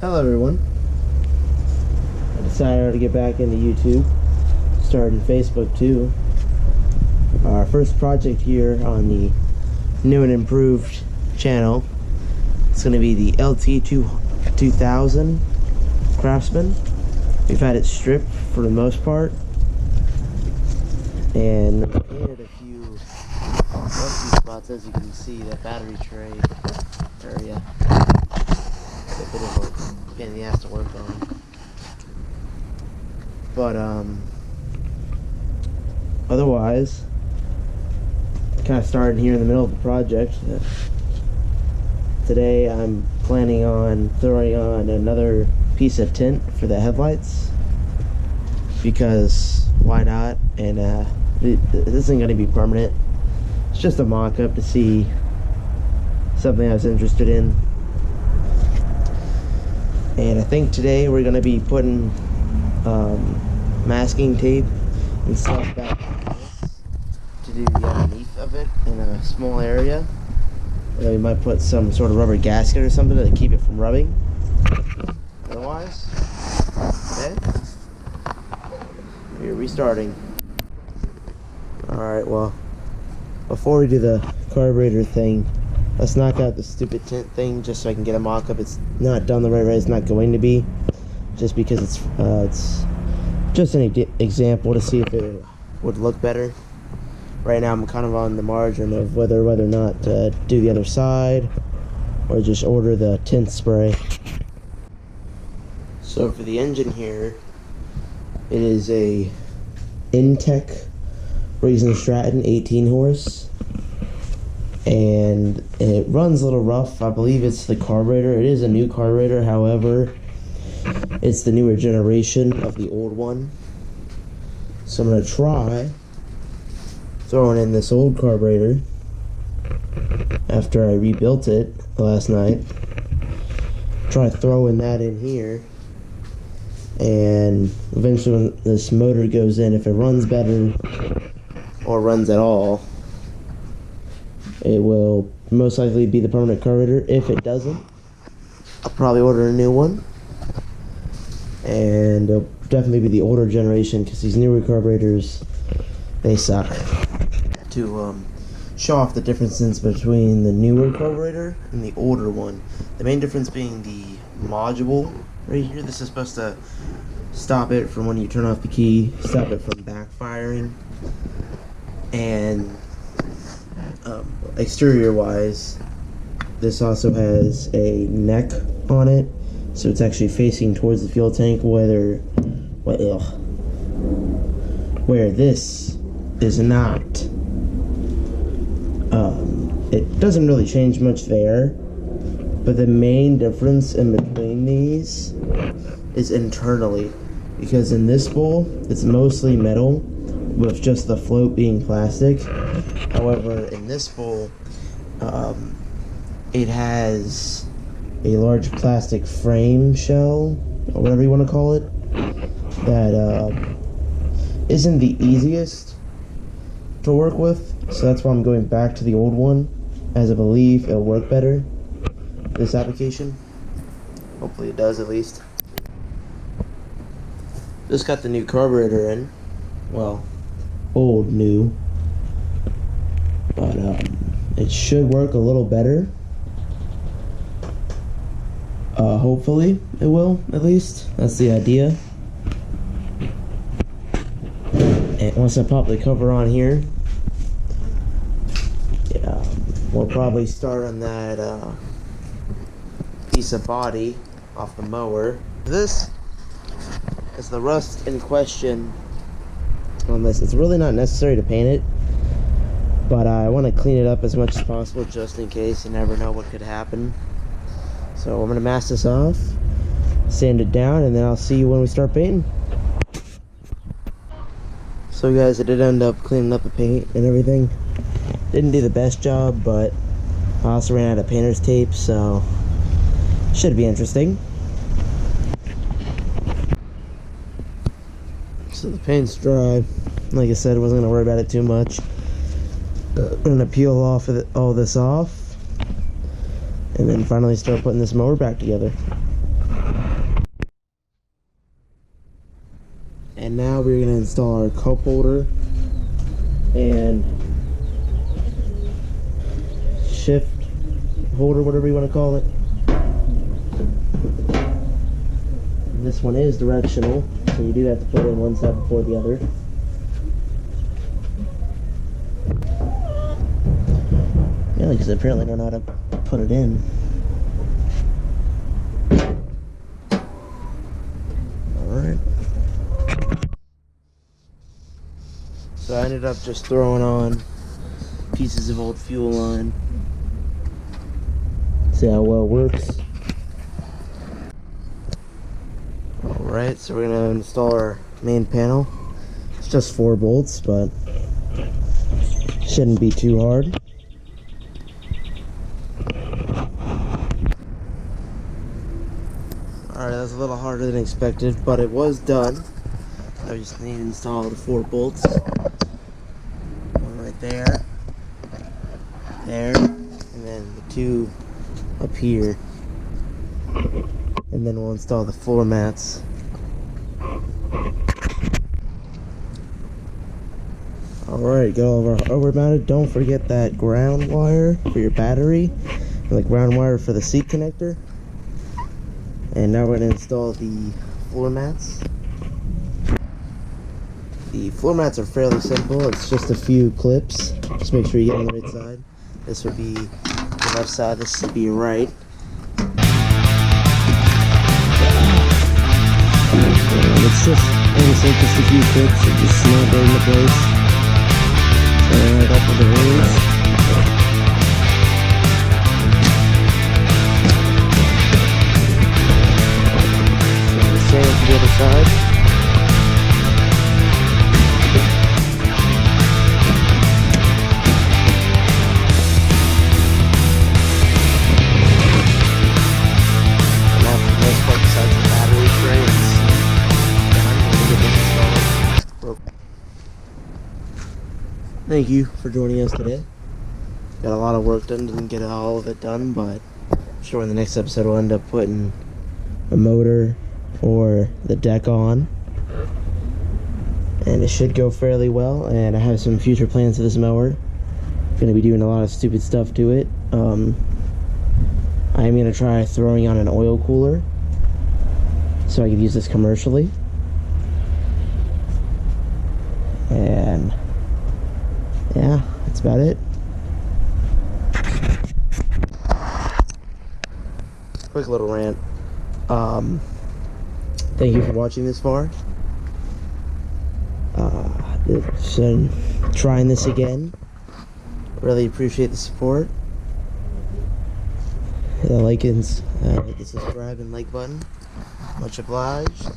Hello everyone. I decided to get back into YouTube, starting Facebook too. Our first project here on the new and improved channel. It's going to be the LT2000 Craftsman. We've had it stripped for the most part, and painted a few rusty spots, as you can see. That battery tray area. A bit of a pain in the ass to work on, but otherwise, kind of started here in the middle of the project. Today I'm planning on throwing on another piece of tint for the headlights, because why not? And this isn't going to be permanent. It's just a mock-up to see something I was interested in. And I think today we're going to be putting masking tape and stuff back on this to do the underneath of it in a small area. And then we might put some sort of rubber gasket or something to keep it from rubbing. Otherwise, okay, we're restarting. Alright, well, before we do the carburetor thing, let's knock out the stupid tint thing just so I can get a mock-up. It's not done the right way. It's not going to be, just because it's just an example to see if it would look better. Right now I'm kind of on the margin of whether or not to do the other side or just order the tint spray. So for the engine here, it is a Intech Reason Stratton 18 horse. And it runs a little rough. I believe it's the carburetor. It is a new carburetor, however, it's the newer generation of the old one. So I'm going to try throwing in this old carburetor after I rebuilt it last night. Try throwing that in here, and eventually when this motor goes in, if it runs better or runs at all, it will most likely be the permanent carburetor. If it doesn't, I'll probably order a new one. And it'll definitely be the older generation, because these newer carburetors, they suck. To show off the differences between the newer carburetor and the older one. The main difference being the module right here. This is supposed to stop it from, when you turn off the key, stop it from backfiring. And exterior wise, this also has a neck on it, so it's actually facing towards the fuel tank, where this is not. It doesn't really change much there, but the main difference in between these is internally, because in this bowl it's mostly metal with just the float being plastic. However, in this bowl, it has a large plastic frame shell, or whatever you want to call it, that isn't the easiest to work with. So that's why I'm going back to the old one, as I believe it'll work better, this application. Hopefully it does, at least. Just got the new carburetor in. Well, old new, but it should work a little better. Hopefully it will, at least. That's the idea. And once I pop the cover on here, we'll probably start on that piece of body off the mower. This is the rust in question on this. It's really not necessary to paint it, but I want to clean it up as much as possible, just in case. You never know what could happen. So I'm going to mask this off, sand it down, and then I'll see you when we start painting. So guys, I did end up cleaning up the paint and everything. Didn't do the best job, but I also ran out of painter's tape, so should be interesting. So the paint's dry. Like I said, I wasn't going to worry about it too much. I'm going to peel all this off, and then finally start putting this mower back together. And now we're gonna install our cup holder and shift holder, whatever you want to call it. This one is directional, so you do have to put it in one side before the other. Yeah, because apparently I don't know how to put it in. Alright. So I ended up just throwing on pieces of old fuel line. See how well it works. Alright, so we're going to install our main panel. It's just 4 bolts, but shouldn't be too hard. Alright, that was a little harder than expected, but it was done. I just need to install the 4 bolts. One right there, there, and then the 2 up here. And then we'll install the floor mats. Alright, got all of our hardware mounted. Don't forget that ground wire for your battery, and the ground wire for the seat connector. And now we're going to install the floor mats. The floor mats are fairly simple. It's just a few clips. Just make sure you get on the right side. This would be the left side, this would be your right. It's just, honestly, just a few clips that just snap right into place. Right up with the rings. So the same to the other side. And now for the most part, besides the battery tray, thank you for joining us today. Got a lot of work done, didn't get all of it done, but I'm sure in the next episode we'll end up putting a motor or the deck on. And it should go fairly well, and I have some future plans for this mower. Gonna be doing a lot of stupid stuff to it. I'm gonna try throwing on an oil cooler so I could use this commercially. And yeah, that's about it. Quick little rant. Thank you for watching this far. So trying this again. Really appreciate the support. Hit the subscribe and like button. Much obliged.